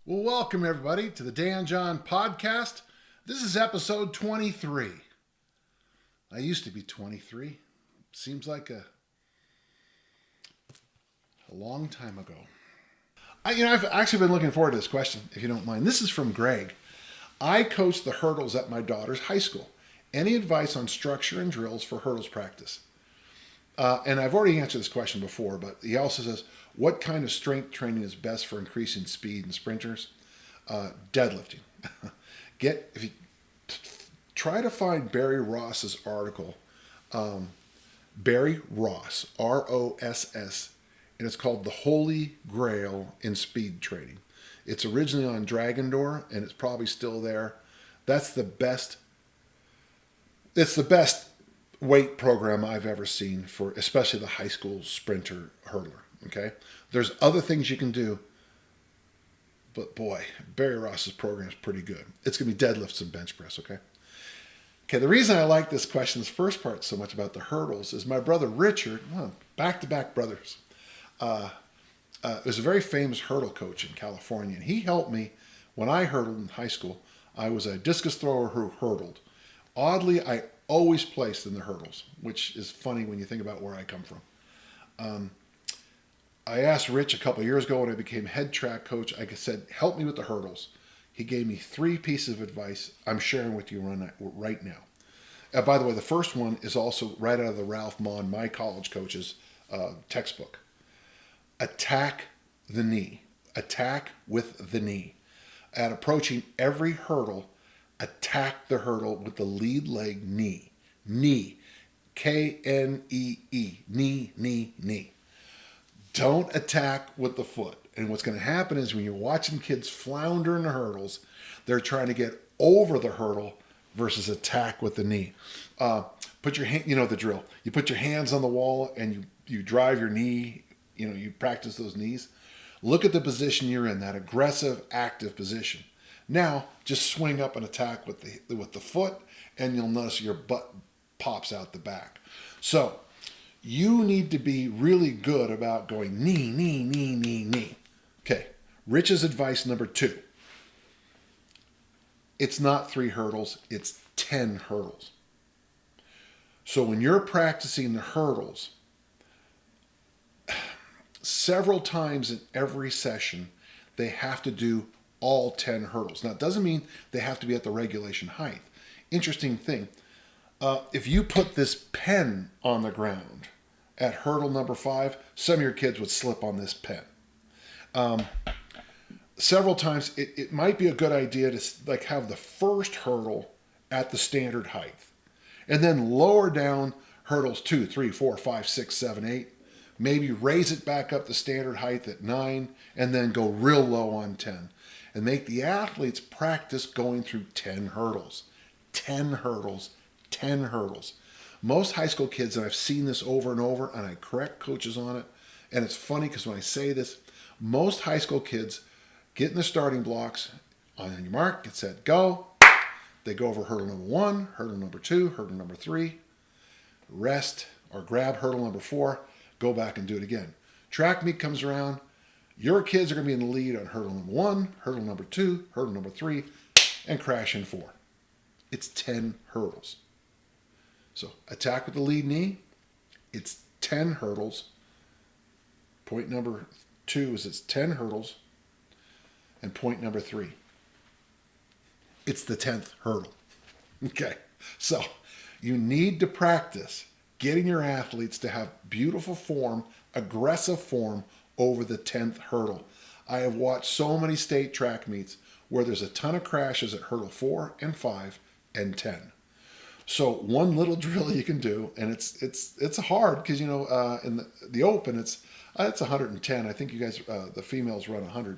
Well, welcome everybody to the Dan John podcast. This is episode 23. I used to be 23. Seems like a long time ago. I've actually been looking forward to this question, if you don't mind. This is from Greg. I coach the hurdles at my daughter's high school. Any advice on structure and drills for hurdles practice? And I've already answered this question before, but he also says, what kind of strength training is best for increasing speed in sprinters? Deadlifting. If you try to find Barry Ross's article, Barry Ross, Ross, and it's called The Holy Grail in Speed Training. It's originally on Dragon Door, and it's probably still there. It's the best weight program I've ever seen for especially the high school sprinter hurdler. Okay, there's other things you can do, but boy, Barry Ross's program is pretty good. It's going to be deadlifts and bench press. Okay, the reason I like this question, this first part, so much about the hurdles is my brother Richard, back-to-back brothers, was a very famous hurdle coach in California, and he helped me when I hurdled in high school. I was a discus thrower who hurdled. Oddly, I always placed in the hurdles, which is funny when you think about where I come from. I asked Rich a couple of years ago when I became head track coach, I said, help me with the hurdles. He gave me 3 pieces of advice I'm sharing with you right now. By the way, the first one is also right out of the Ralph Maughan, my college coach's textbook. Attack the knee. Attack with the knee. At approaching every hurdle, attack the hurdle with the lead leg knee. Knee. Knee. Knee. Don't attack with the foot. And what's going to happen is when you're watching kids flounder in the hurdles, they're trying to get over the hurdle versus attack with the knee. Put your hand, you know the drill. You put your hands on the wall and you drive your knee, you practice those knees. Look at the position you're in, that aggressive, active position. Now, just swing up and attack with the foot, and you'll notice your butt pops out the back. So, you need to be really good about going knee, knee, knee, knee, knee. Okay, Rich's advice number 2. It's not 3 hurdles, it's 10 hurdles. So when you're practicing the hurdles, several times in every session, they have to do all 10 hurdles. Now, it doesn't mean they have to be at the regulation height. Interesting thing, if you put this pen on the ground at hurdle number 5, some of your kids would slip on this pen. Several times, it might be a good idea to have the first hurdle at the standard height, and then lower down hurdles 2, 3, 4, 5, 6, 7, 8. Maybe raise it back up to standard height at 9, and then go real low on 10. And make the athletes practice going through 10 hurdles. 10 hurdles, 10 hurdles. Most high school kids, and I've seen this over and over, and I correct coaches on it, and it's funny because when I say this, most high school kids get in the starting blocks, on your mark, get set, go. They go over hurdle number 1, hurdle number 2, hurdle number 3, rest or grab hurdle number 4, go back and do it again. Track meet comes around, your kids are going to be in the lead on hurdle number 1, hurdle number 2, hurdle number 3, and crash in 4. It's 10 hurdles. So attack with the lead knee, it's 10 hurdles. Point number 2 is it's 10 hurdles. And point number 3, it's the 10th hurdle. Okay, so you need to practice getting your athletes to have beautiful form, aggressive form over the 10th hurdle. I have watched so many state track meets where there's a ton of crashes at hurdle 4 and 5 and 10. So one little drill you can do, and it's hard because in the open it's 110. I think you guys the females run 100,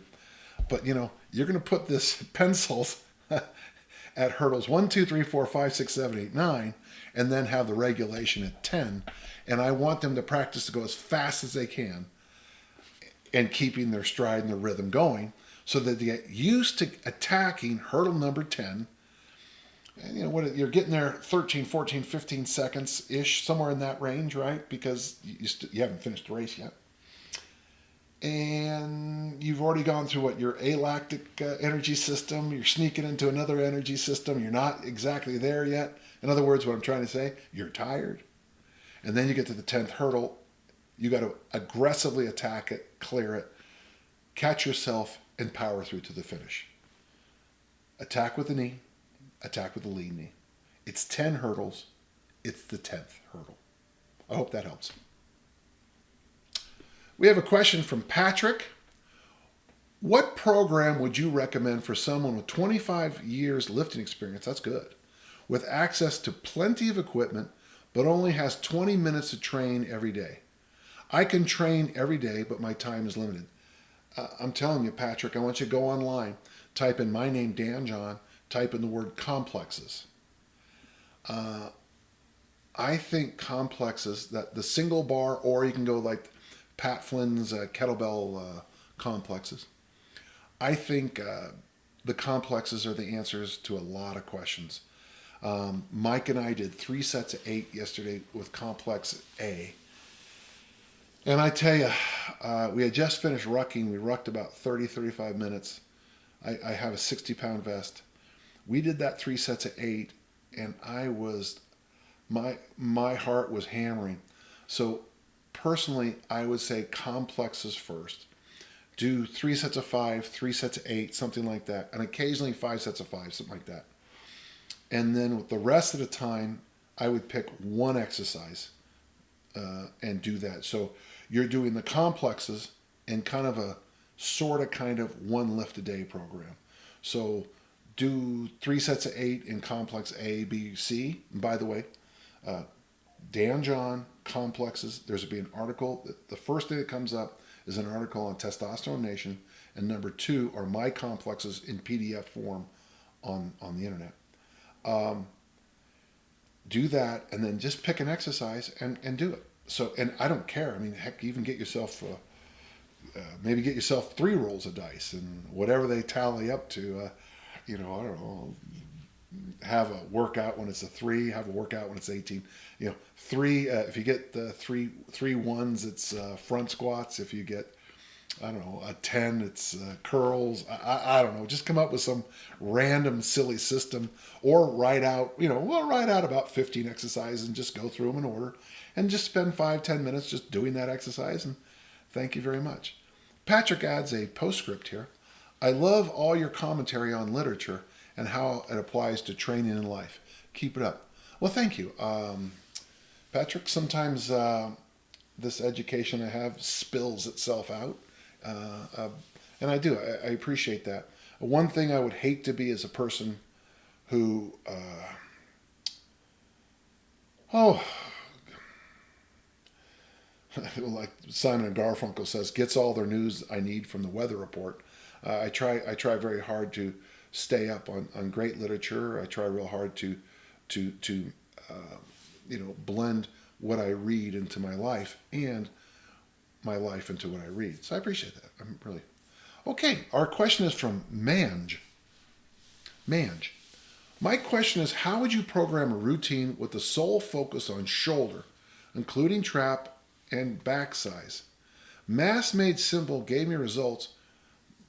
but you're going to put this pencils at hurdles 1, 2, 3, 4, 5, 6, 7, 8, 9, and then have the regulation at 10. And I want them to practice to go as fast as they can and keeping their stride and their rhythm going so that they get used to attacking hurdle number 10. And what you're getting there 13, 14, 15 seconds-ish, somewhere in that range, right? Because you haven't finished the race yet. and you've already gone through what, your alactic energy system, you're sneaking into another energy system, you're not exactly there yet. In other words, what I'm trying to say, you're tired. And then you get to the 10th hurdle, you got to aggressively attack it, clear it, catch yourself, and power through to the finish. Attack with the knee, attack with the lead knee. It's 10 hurdles, it's the 10th hurdle. I hope that helps. We have a question from Patrick. What program would you recommend for someone with 25 years lifting experience, that's good, with access to plenty of equipment, but only has 20 minutes to train every day? I can train every day, but my time is limited. I'm telling you, Patrick, I want you to go online, type in my name, Dan John, type in the word complexes. I think complexes, that the single bar, or you can go like Pat Flynn's kettlebell complexes. I think the complexes are the answers to a lot of questions. Mike and I did 3 sets of 8 yesterday with complex A. And I tell you, we had just finished rucking. We rucked about 30, 35 minutes. I have a 60-pound vest. We did that 3 sets of 8, and my heart was hammering. So personally, I would say complexes first. Do 3 sets of 5, 3 sets of 8, something like that. And occasionally 5 sets of 5, something like that. And then with the rest of the time, I would pick one exercise and do that. So you're doing the complexes in kind of a kind of 1 lift a day program. So do 3 sets of 8 in complex A, B, C. And by the way, Dan John complexes. There's be an article. The first thing that comes up is an article on Testosterone Nation, and number 2 are my complexes in PDF form on the internet. Do that, and then just pick an exercise and do it. So, and I don't care. I mean, heck, even get yourself maybe get yourself 3 rolls of dice, and whatever they tally up to. I don't know. Have a workout when it's a 3. Have a workout when it's 18. 3. If you get the three ones, it's front squats. If you get, I don't know, a 10, it's curls. I don't know. Just come up with some random silly system, or write out. Write out about 15 exercises and just go through them in order, and just spend 5-10 minutes just doing that exercise. And thank you very much. Patrick adds a postscript here. I love all your commentary on literature and how it applies to training in life. Keep it up. Well, thank you. Patrick, sometimes this education I have spills itself out. And I do. I appreciate that. One thing I would hate to be is a person who, like Simon and Garfunkel says, gets all their news I need from the weather report. I try very hard to stay up on great literature. I try real hard to blend what I read into my life, and my life into what I read. So I appreciate that. I'm really okay. Our question is from Mange. My question is, how would you program a routine with the sole focus on shoulder, including trap and back size? Mass Made Simple gave me results,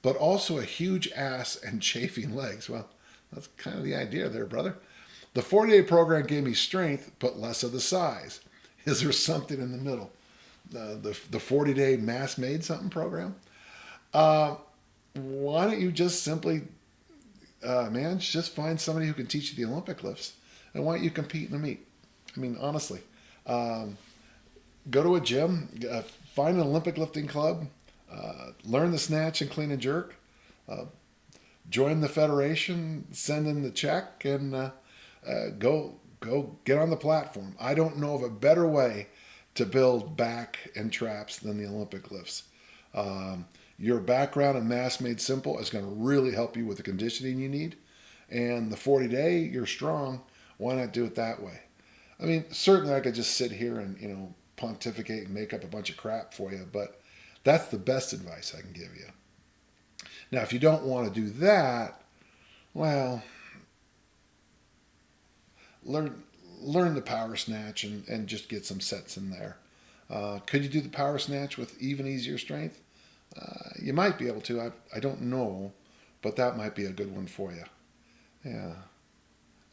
but also a huge ass and chafing legs. Well, that's kind of the idea there, brother. The 40-day program gave me strength, but less of the size. Is there something in the middle? The 40-day Mass Made Something program? Why don't you just simply, just find somebody who can teach you the Olympic lifts, and why don't you compete in the meet? I mean, honestly, go to a gym, find an Olympic lifting club, learn the snatch and clean and jerk, join the federation, send in the check, and go get on the platform. I don't know of a better way to build back and traps than the Olympic lifts. Your background in Mass Made Simple is going to really help you with the conditioning you need. And the 40-day, you're strong. Why not do it that way? I mean, certainly I could just sit here and, pontificate and make up a bunch of crap for you, but that's the best advice I can give you. Now, if you don't want to do that, well, learn the power snatch and just get some sets in there. Could you do the power snatch with even easier strength? You might be able to. I don't know, but that might be a good one for you. Yeah,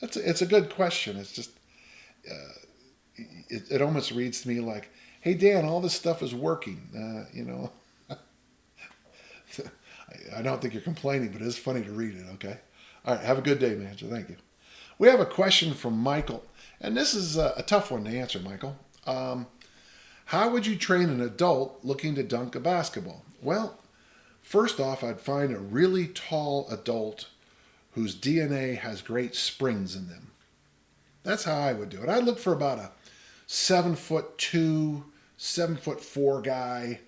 it's a good question. It's just it almost reads to me like, "Hey Dan, all this stuff is working." I don't think you're complaining, but it's funny to read it. Okay. All right. Have a good day, manager. Thank you. We have a question from Michael, and this is a tough one to answer, Michael. How would you train an adult looking to dunk a basketball? Well, first off, I'd find a really tall adult whose DNA has great springs in them. That's how I would do it. I'd look for about a 7'2", 7'4" guy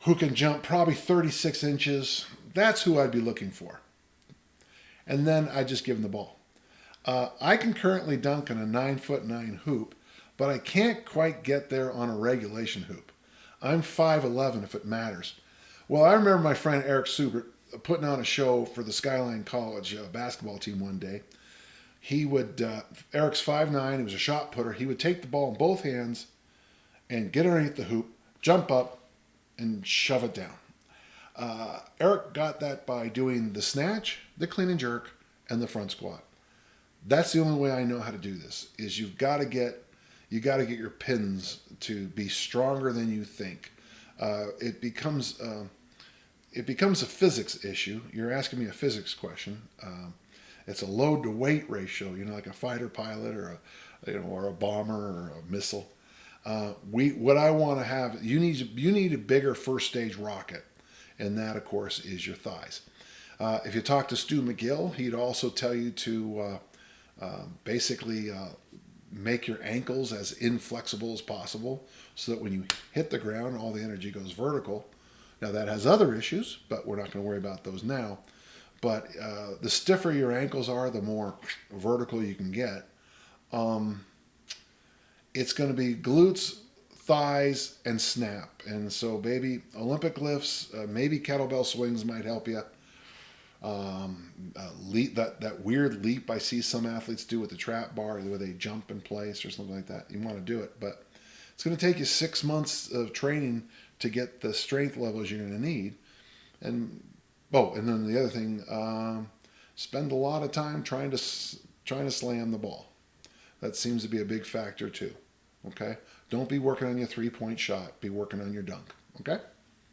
who can jump probably 36 inches. That's who I'd be looking for. And then I just give him the ball. I can currently dunk on a 9'9" hoop, but I can't quite get there on a regulation hoop. I'm 5'11" if it matters. Well, I remember my friend Eric Subert putting on a show for the Skyline College basketball team one day. Eric's 5'9", he was a shot putter. He would take the ball in both hands and get underneath the hoop, jump up, and shove it down. Eric got that by doing the snatch, the clean and jerk, and the front squat. That's the only way I know how to do this. Is you got to get your pins to be stronger than you think. It becomes a physics issue. You're asking me a physics question. It's a load to weight ratio. Like a fighter pilot or a bomber or a missile. What I want to have, you need a bigger first stage rocket, and that of course is your thighs. If you talk to Stu McGill, he'd also tell you to basically make your ankles as inflexible as possible, so that when you hit the ground, all the energy goes vertical. Now that has other issues, but we're not going to worry about those now. But the stiffer your ankles are, the more vertical you can get. It's going to be glutes, thighs, and snap. And so, baby, Olympic lifts, maybe kettlebell swings might help you. That weird leap I see some athletes do with the trap bar, where they jump in place or something like that. You want to do it, but it's going to take you 6 months of training to get the strength levels you're going to need. And then the other thing, spend a lot of time trying to slam the ball. That seems to be a big factor too. Okay? Don't be working on your 3-point shot. Be working on your dunk. Okay?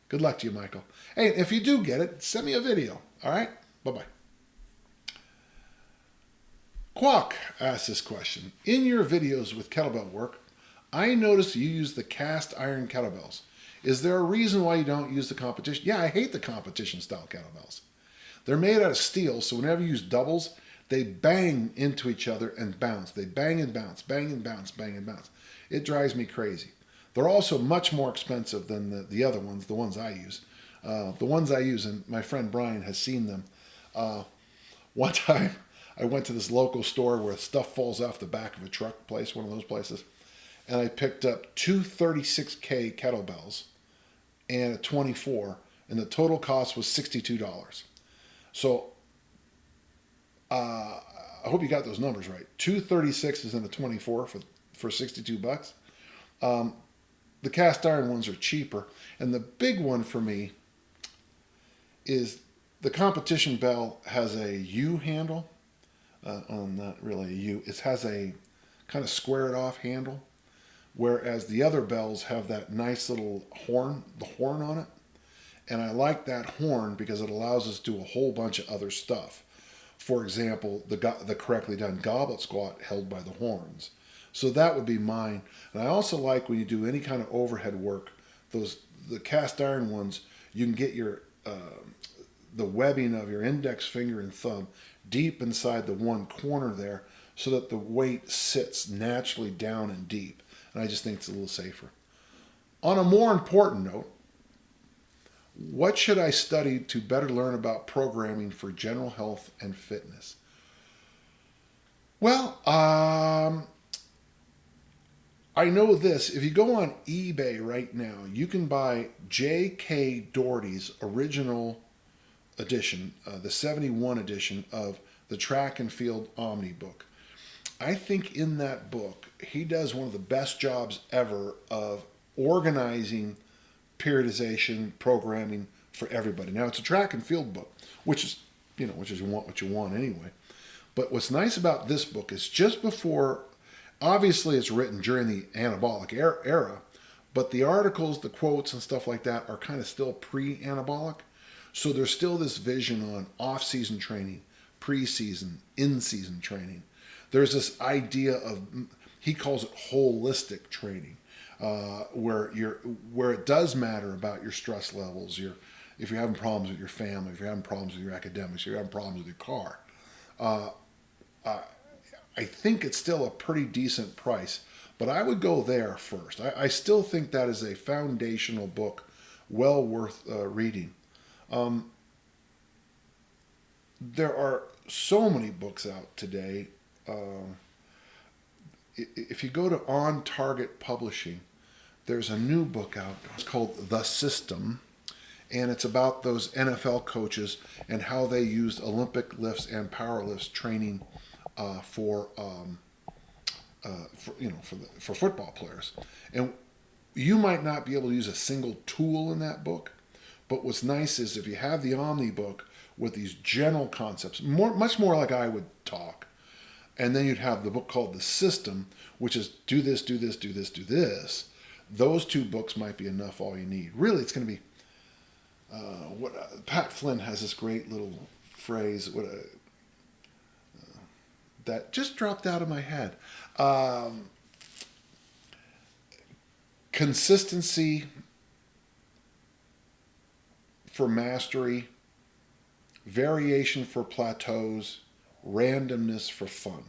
Good luck to you, Michael. Hey, if you do get it, send me a video. All right? Bye-bye. Quack asked this question. In your videos with kettlebell work, I noticed you use the cast iron kettlebells. Is there a reason why you don't use the competition? Yeah, I hate the competition style kettlebells. They're made out of steel, so whenever you use doubles, they bang into each other and bounce. They bang and bounce, bang and bounce, bang and bounce. It drives me crazy. They're also much more expensive than the other ones, the ones I use. The ones I use, and my friend Brian has seen them. One time, I went to this local store where stuff falls off the back of a truck place, one of those places, and I picked up two 36K kettlebells and a 24, and the total cost was $62. So I hope you got those numbers right. Two 36s and a 24 for $62. The cast iron ones are cheaper, and the big one for me is the competition bell has a U handle. Not really a U. It has a kind of squared off handle, whereas the other bells have that nice little horn, the horn on it. And I like that horn because it allows us to do a whole bunch of other stuff. For example, the correctly done goblet squat held by the horns. So that would be mine. And I also like when you do any kind of overhead work, the cast iron ones, you can get your the webbing of your index finger and thumb deep inside the one corner there, so that the weight sits naturally down and deep. And I just think it's a little safer. On a more important note, what should I study to better learn about programming for general health and fitness? Well, I know this. If you go on eBay right now, you can buy J.K. Doherty's original edition, the 71 edition of the Track and Field Omni book. I think in that book, he does one of the best jobs ever of organizing periodization, programming for everybody. Now it's a track and field book, which is what you want anyway. But what's nice about this book is just before, obviously it's written during the anabolic era, but the articles, the quotes and stuff like that are kind of still pre-anabolic. So there's still this vision on off-season training, pre-season, in-season training. There's this idea of, he calls it holistic training, where it does matter about your stress levels, if you're having problems with your family, if you're having problems with your academics, if you're having problems with your car. I think it's still a pretty decent price, but I would go there first. I still think that is a foundational book, well worth reading. There are so many books out today. If you go to On Target Publishing, there's a new book out. It's called The System, and it's about those NFL coaches and how they used Olympic lifts and power lifts training for football players. And you might not be able to use a single tool in that book, but what's nice is if you have the Omni book with these general concepts, much more like I would talk, and then you'd have the book called The System, which is do this, do this, do this, do this. Those two books might be enough, all you need. Really, it's going to be, Pat Flynn has this great little phrase, that just dropped out of my head. Consistency for mastery, variation for plateaus, randomness for fun.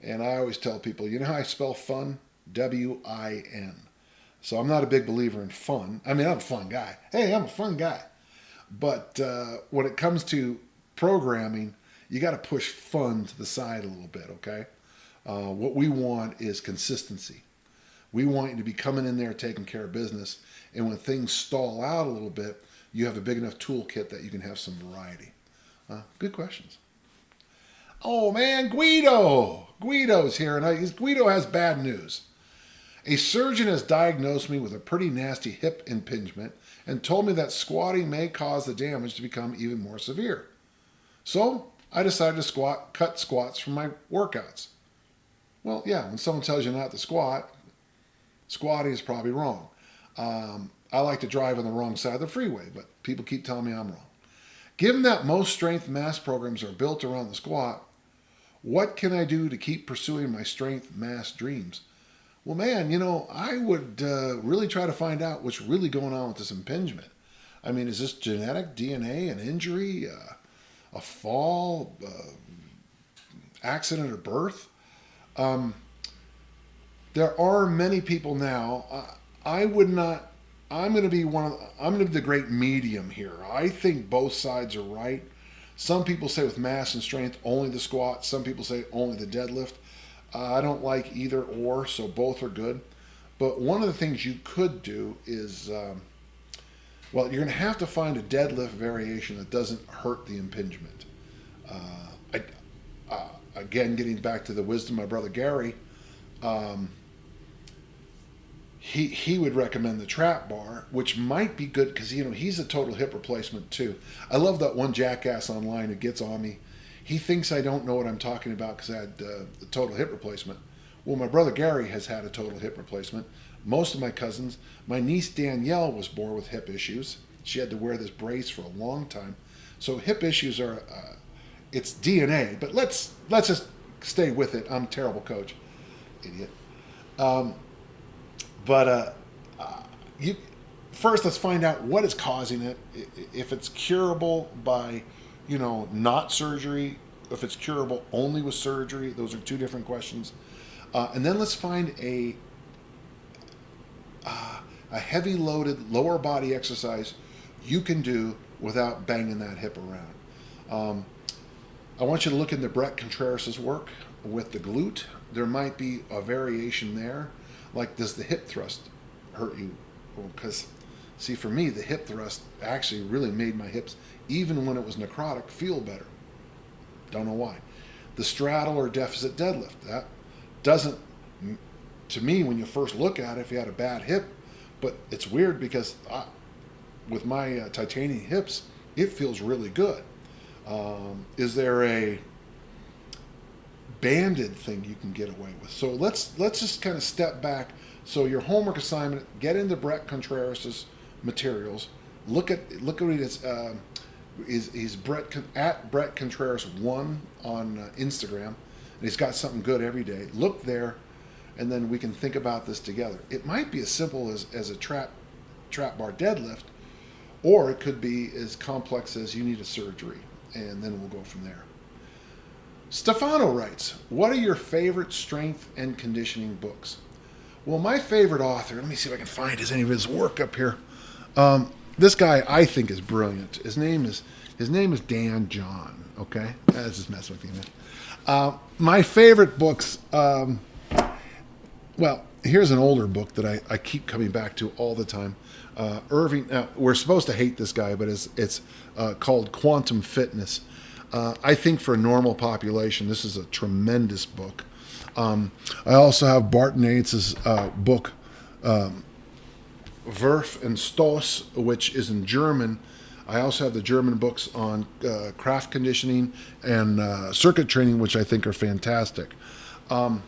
And I always tell people, you know how I spell fun? W-I-N. So I'm not a big believer in fun. I mean, I'm a fun guy. Hey, I'm a fun guy. But when it comes to programming, you got to push fun to the side a little bit, okay? What we want is consistency. We want you to be coming in there taking care of business. And when things stall out a little bit, you have a big enough toolkit that you can have some variety. Good questions. Oh, man, Guido. Guido's here, and Guido has bad news. A surgeon has diagnosed me with a pretty nasty hip impingement and told me that squatting may cause the damage to become even more severe. So I decided to cut squats from my workouts. Well, yeah, when someone tells you not to squat, squatting is probably wrong. I like to drive on the wrong side of the freeway, but people keep telling me I'm wrong. Given that most strength mass programs are built around the squat, what can I do to keep pursuing my strength mass dreams? Well, man, I would really try to find out what's really going on with this impingement. I mean, is this genetic, DNA, an injury, a fall, accident or birth? There are many people now. I'm going to be the great medium here. I think both sides are right. Some people say with mass and strength, only the squat. Some people say only the deadlift. I don't like either or, so both are good. But one of the things you could do is, you're going to have to find a deadlift variation that doesn't hurt the impingement. Again, getting back to the wisdom of my brother Gary, he would recommend the trap bar, which might be good because he's a total hip replacement too. I love that one jackass online who gets on me. He thinks I don't know what I'm talking about because I had the total hip replacement. Well, my brother Gary has had a total hip replacement. Most of my cousins, my niece Danielle was born with hip issues. She had to wear this brace for a long time. So hip issues are, it's DNA, but let's just stay with it. I'm a terrible coach. Idiot. First, let's find out what is causing it. If it's curable by, not surgery, if it's curable only with surgery, those are two different questions. And then let's find a heavy-loaded lower body exercise you can do without banging that hip around. I want you to look into Brett Contreras' work with the glute. There might be a variation there. Like, does the hip thrust hurt you? Well, because, see, for me, the hip thrust actually really made my hips, even when it was necrotic, feel better. Don't know why. The straddle or deficit deadlift, that doesn't, to me, when you first look at it, if you had a bad hip, But it's weird because with my titanium hips, it feels really good. Is there a banded thing you can get away with? So let's just kind of step back. So your homework assignment: get into Brett Contreras's materials. Look at what it is. He's Brett at Brett Contreras 1 on Instagram, and he's got something good every day. Look there, and then we can think about this together. It might be as simple as a trap bar deadlift, or it could be as complex as you need a surgery, and then we'll go from there. Stefano writes, what are your favorite strength and conditioning books? Well, my favorite author, let me see if I can find any of his work up here. This guy I think is brilliant. His name is Dan John. Okay, that's just messing with you, man. My favorite books. Well, here's an older book that I keep coming back to all the time. Irving. We're supposed to hate this guy, but it's called Quantum Fitness. I think for a normal population, this is a tremendous book. I also have Barton Aitz's book. Werf and Stoss, which is in German. I also have the German books on craft conditioning and circuit training, which I think are fantastic. John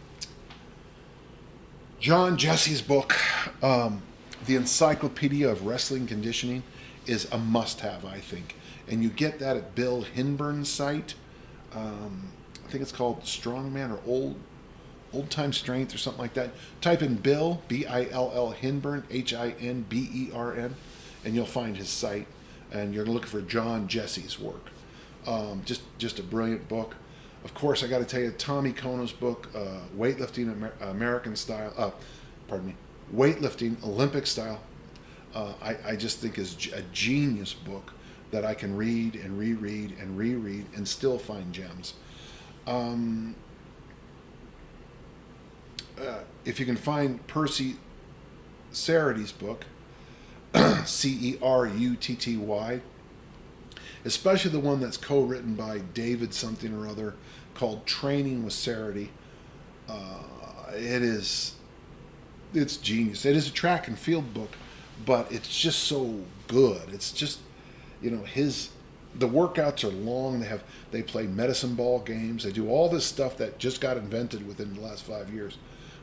Jesse's book, The Encyclopedia of Wrestling Conditioning, is a must-have, I think. And you get that at Bill Hinburn's site. I think it's called Strongman or Old Time Strength or something like that. Type in Bill, Bill Hinburn, Hinbern, and you'll find his site. And you're looking for John Jesse's work. Just a brilliant book. Of course, I got to tell you, Tommy Kono's book, Weightlifting American Style, Weightlifting Olympic Style, I just think is a genius book that I can read and reread and reread and still find gems. If you can find Percy Cerutty's book, Cerutty, especially the one that's co-written by David something or other called Training with Cerutty, it's genius. It is a track and field book, but it's just so good. It's just, the workouts are long. They play medicine ball games. They do all this stuff that just got invented within the last 5 years.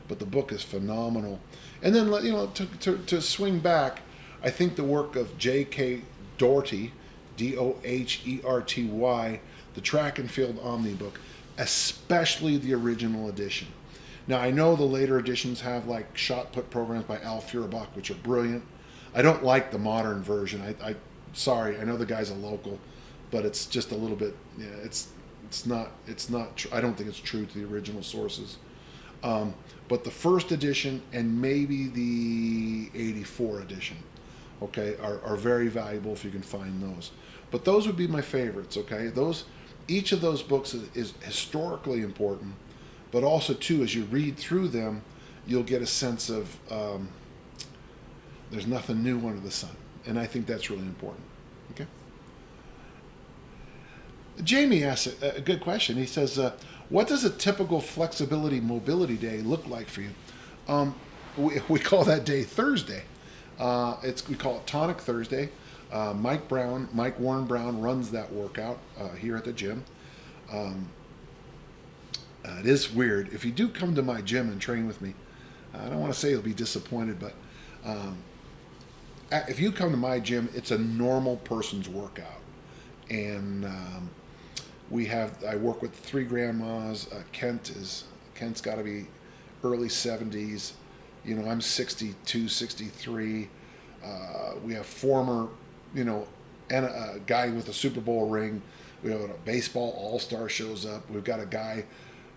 But the book is phenomenal. And then, to swing back, I think the work of J.K. Doherty, Doherty, the Track and Field Omni book, especially the original edition. Now, I know the later editions have like shot put programs by Al Feuerbach, which are brilliant. I don't like the modern version. Sorry, I know the guy's a local, but it's just a little bit. Yeah, it's not. I don't think it's true to the original sources. But the first edition and maybe the '84 edition, okay, are very valuable if you can find those. But those would be my favorites. Okay, each of those books is historically important, but also too, as you read through them, you'll get a sense of there's nothing new under the sun, and I think that's really important. Okay. Jamie asks a good question. He says, what does a typical flexibility mobility day look like for you? We call that day Thursday. We call it Tonic Thursday. Mike Warren Brown runs that workout here at the gym. It is weird. If you do come to my gym and train with me, I don't want to say you'll be disappointed, but if you come to my gym, it's a normal person's workout. And I work with 3 grandmas. Kent's got to be early 70s. I'm 62, 63. We have former, and a guy with a Super Bowl ring. We have a baseball all-star shows up. We've got a guy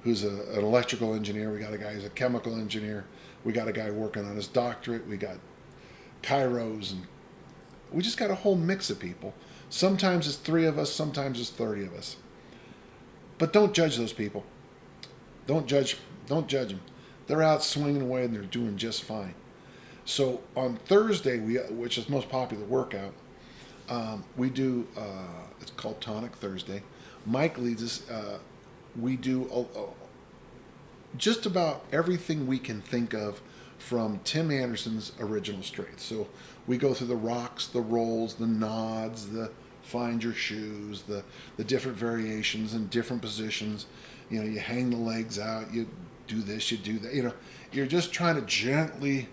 who's an electrical engineer. We got a guy who's a chemical engineer. We got a guy working on his doctorate. We got chiros, and we just got a whole mix of people. Sometimes it's 3 of us. Sometimes it's 30 of us. But don't judge those people. Don't judge them. They're out swinging away and they're doing just fine. So on Thursday, which is the most popular workout, we do, it's called Tonic Thursday. Mike leads us. We do just about everything we can think of from Tim Anderson's original strength. So we go through the rocks, the rolls, the nods, the find your shoes, the different variations and different positions. You know, you hang the legs out, you do this, you do that. You know, you're just trying to gently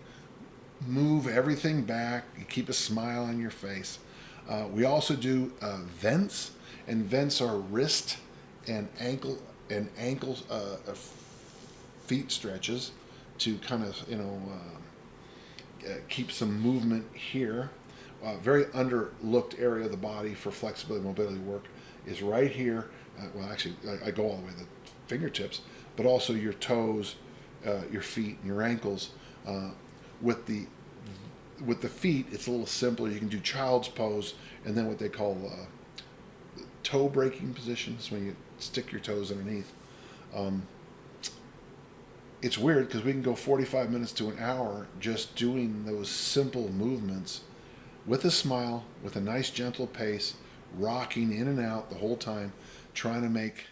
move everything back. You keep a smile on your face. We also do vents, and vents are wrist and ankle feet stretches to kind of keep some movement here. Very underlooked area of the body for flexibility and mobility work is right here. Well, actually, I go all the way to the fingertips, but also your toes, your feet, and your ankles. With the feet, it's a little simpler. You can do child's pose, and then what they call toe breaking positions, when you stick your toes underneath. It's weird because we can go 45 minutes to an hour just doing those simple movements with a smile, with a nice gentle pace, rocking in and out the whole time, trying to make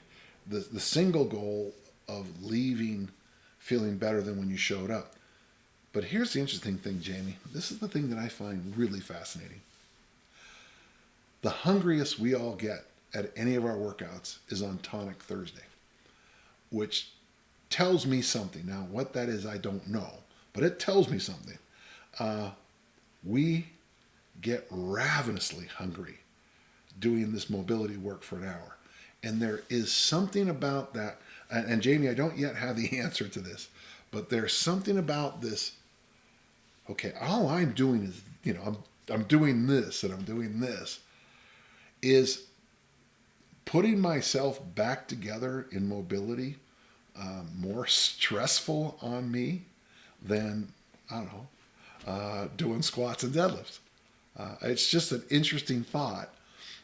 the single goal of leaving feeling better than when you showed up. But here's the interesting thing, Jamie. This is the thing that I find really fascinating. The hungriest we all get at any of our workouts is on Tonic Thursday, which tells me something. Now, what that is, I don't know, but it tells me something. We get ravenously hungry doing this mobility work for an hour. And there is something about that. And Jamie, I don't yet have the answer to this, but there's something about this. Okay, all I'm doing is, I'm doing this and I'm doing this, is putting myself back together in mobility more stressful on me than, I don't know, doing squats and deadlifts. It's just an interesting thought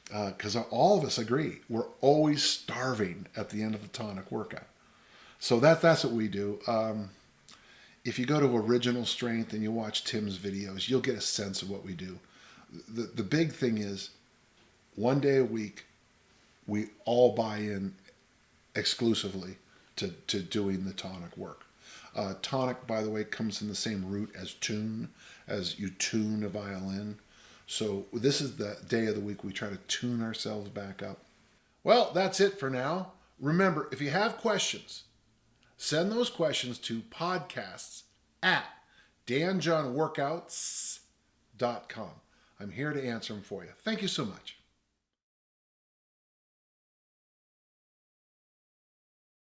because all of us agree we're always starving at the end of the tonic workout. So that's what we do. If you go to Original Strength and you watch Tim's videos, you'll get a sense of what we do. The big thing is, one day a week, we all buy in exclusively to doing the tonic work. Tonic, by the way, comes in the same root as tune, as you tune a violin. So this is the day of the week we try to tune ourselves back up. Well, that's it for now. Remember, if you have questions, send those questions to podcasts@danjohnworkouts.com. I'm here to answer them for you. Thank you so much.